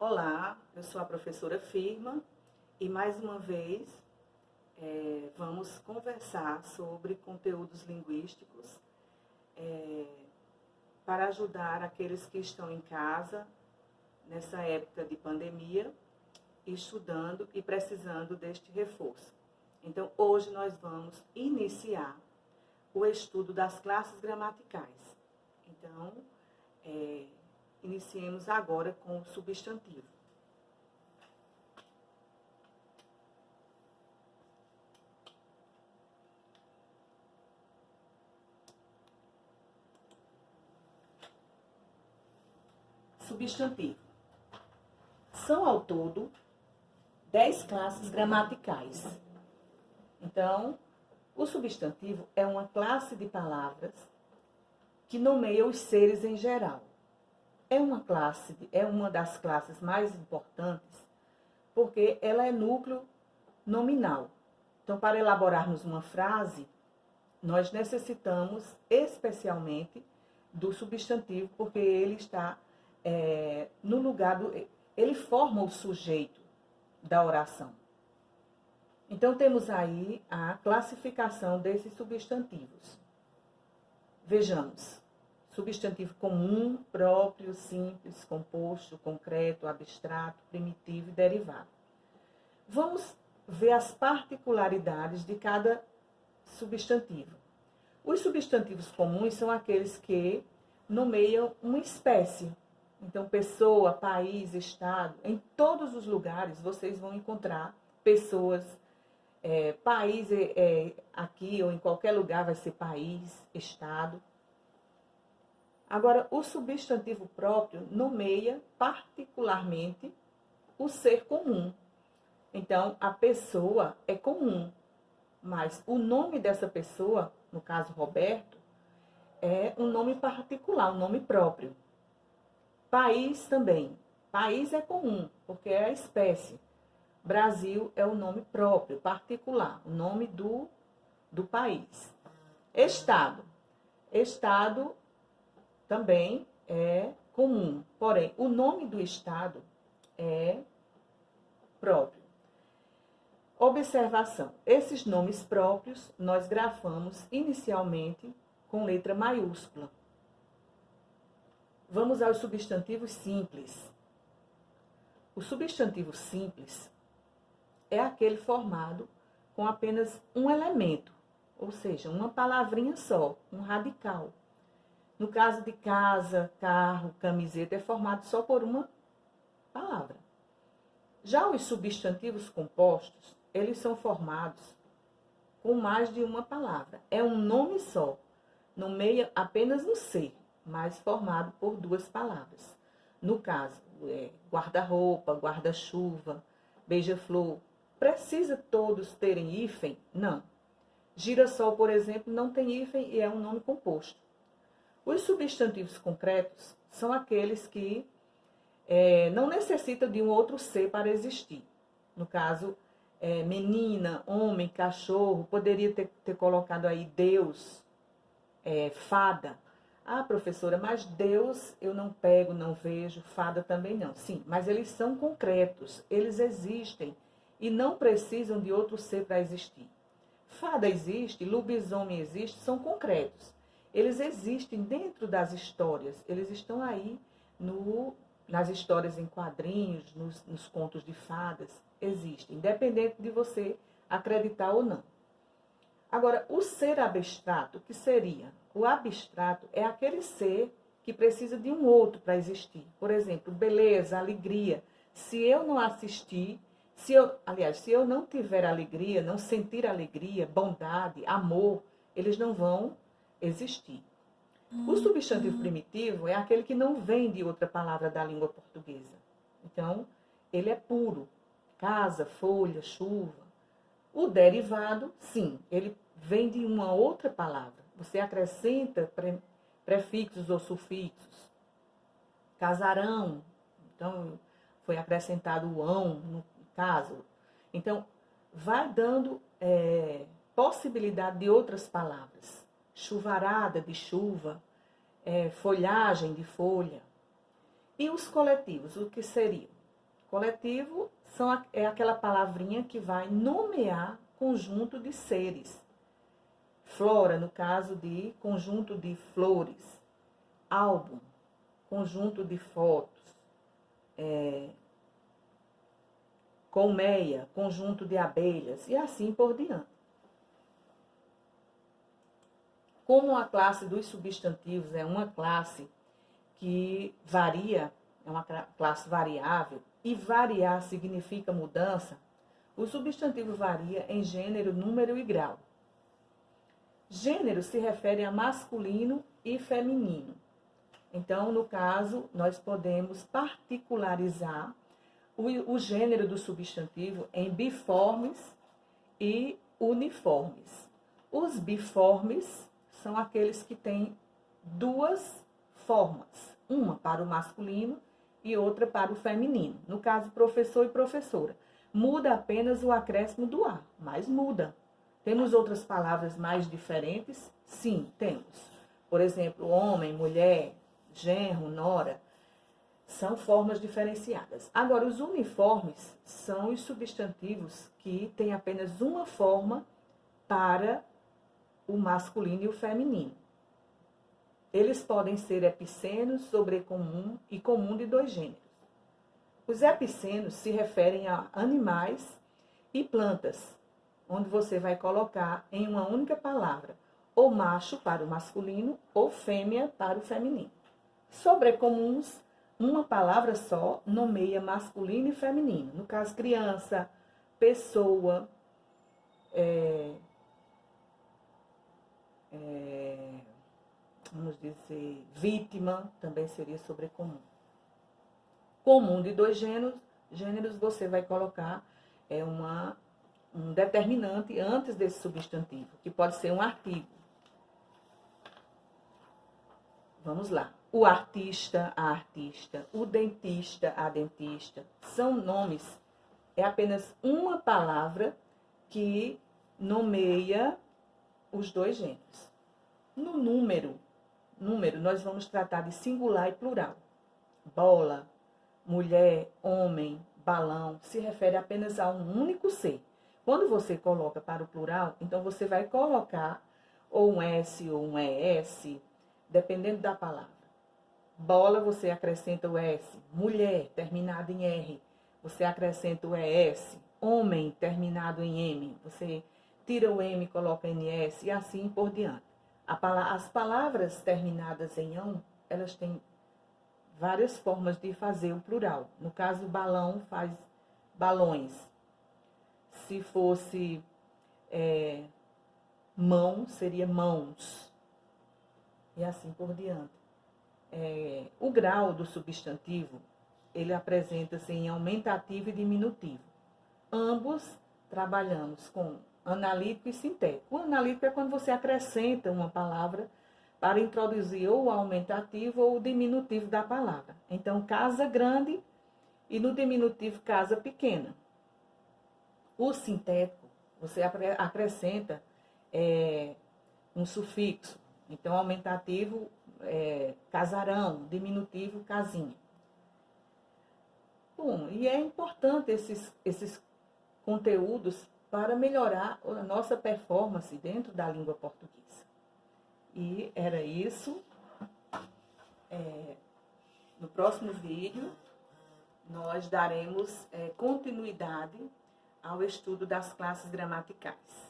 Olá, eu sou a professora Firma e mais uma vez vamos conversar sobre conteúdos linguísticos para ajudar aqueles que estão em casa nessa época de pandemia, estudando e precisando deste reforço. Então, hoje nós vamos iniciar o estudo das classes gramaticais. Então, iniciemos agora com o substantivo. Substantivo. São ao todo 10 classes gramaticais. Então, o substantivo é uma classe de palavras que nomeia os seres em geral. É uma das classes mais importantes porque ela é núcleo nominal. Então, para elaborarmos uma frase, nós necessitamos especialmente do substantivo, porque ele está no lugar ele forma o sujeito da oração. Então, temos aí a classificação desses substantivos. Vejamos. Substantivo comum, próprio, simples, composto, concreto, abstrato, primitivo e derivado. Vamos ver as particularidades de cada substantivo. Os substantivos comuns são aqueles que nomeiam uma espécie. Então, pessoa, país, estado. Em todos os lugares vocês vão encontrar pessoas. País aqui ou em qualquer lugar vai ser país, estado. Agora, o substantivo próprio nomeia particularmente o ser comum. Então, a pessoa é comum, mas o nome dessa pessoa, no caso Roberto, é um nome particular, um nome próprio. País também. País é comum, porque é a espécie. Brasil é o nome próprio, particular, o nome do país. Estado. Estado também é comum, porém, o nome do estado é próprio. Observação. Esses nomes próprios nós grafamos inicialmente com letra maiúscula. Vamos aos substantivos simples. O substantivo simples é aquele formado com apenas um elemento, ou seja, uma palavrinha só, um radical. No caso de casa, carro, camiseta, é formado só por uma palavra. Já os substantivos compostos, eles são formados com mais de uma palavra. É um nome só, nomeia apenas um ser, mas formado por duas palavras. No caso, guarda-roupa, guarda-chuva, beija-flor. Precisa todos terem hífen? Não. Girassol, por exemplo, não tem hífen e é um nome composto. Os substantivos concretos são aqueles que não necessitam de um outro ser para existir. No caso, menina, homem, cachorro, poderia ter colocado aí Deus, fada. Ah, professora, mas Deus eu não pego, não vejo, fada também não. Sim, mas eles são concretos, eles existem e não precisam de outro ser para existir. Fada existe, lobisomem existe, são concretos. Eles existem dentro das histórias, eles estão aí nas histórias em quadrinhos, nos contos de fadas, existem, independente de você acreditar ou não. Agora, o ser abstrato, o que seria? O abstrato é aquele ser que precisa de um outro para existir. Por exemplo, beleza, alegria. Se eu não assistir, se eu não tiver alegria, não sentir alegria, bondade, amor, eles não vão existir. O substantivo primitivo é aquele que não vem de outra palavra da língua portuguesa. Então, ele é puro. Casa, folha, chuva. O derivado, sim, ele vem de uma outra palavra. Você acrescenta prefixos ou sufixos. Casarão. Então, foi acrescentado o ão, no caso. Então, vai dando possibilidade de outras palavras. Chuvarada, de chuva, folhagem, de folha. E os coletivos, o que seriam? Coletivo é aquela palavrinha que vai nomear conjunto de seres. Flora, no caso de conjunto de flores. Álbum, conjunto de fotos. Colmeia, conjunto de abelhas, e assim por diante. Como a classe dos substantivos é uma classe que varia, é uma classe variável, e variar significa mudança, o substantivo varia em gênero, número e grau. Gênero se refere a masculino e feminino. Então, no caso, nós podemos particularizar o gênero do substantivo em biformes e uniformes. Os biformes são aqueles que têm duas formas, uma para o masculino e outra para o feminino. No caso, professor e professora. Muda apenas o acréscimo do A, mas muda. Temos outras palavras mais diferentes? Sim, temos. Por exemplo, homem, mulher, genro, nora. São formas diferenciadas. Agora, os uniformes são os substantivos que têm apenas uma forma para o masculino e o feminino. Eles podem ser epicenos, sobrecomum e comum de dois gêneros. Os epicenos se referem a animais e plantas, onde você vai colocar em uma única palavra, ou macho para o masculino, ou fêmea para o feminino. Sobrecomuns, uma palavra só nomeia masculino e feminino. No caso, criança, pessoa, vamos dizer, vítima, também seria sobrecomum. Comum de dois gêneros você vai colocar um determinante antes desse substantivo, que pode ser um artigo. Vamos lá. O artista, a artista, o dentista, a dentista, são nomes, é apenas uma palavra que nomeia os dois gêneros. No número, nós vamos tratar de singular e plural. Bola, mulher, homem, balão, se refere apenas a um único ser. Quando você coloca para o plural, então você vai colocar ou um S ou um ES, dependendo da palavra. Bola, você acrescenta o S. Mulher, terminado em R, você acrescenta o ES. Homem, terminado em M, você tira o M e coloca NS, e assim por diante. As palavras terminadas em ão, elas têm várias formas de fazer o plural. No caso, balão faz balões. Se fosse mão, seria mãos. E assim por diante. O grau do substantivo, ele apresenta-se em aumentativo e diminutivo. Ambos trabalhamos com analítico e sintético. O analítico é quando você acrescenta uma palavra para introduzir ou o aumentativo ou o diminutivo da palavra. Então, casa grande e no diminutivo casa pequena. O sintético, você acrescenta um sufixo. Então, aumentativo, casarão, diminutivo, casinha. Bom, e é importante esses conteúdos para melhorar a nossa performance dentro da língua portuguesa. E era isso. No próximo vídeo, nós daremos continuidade ao estudo das classes gramaticais.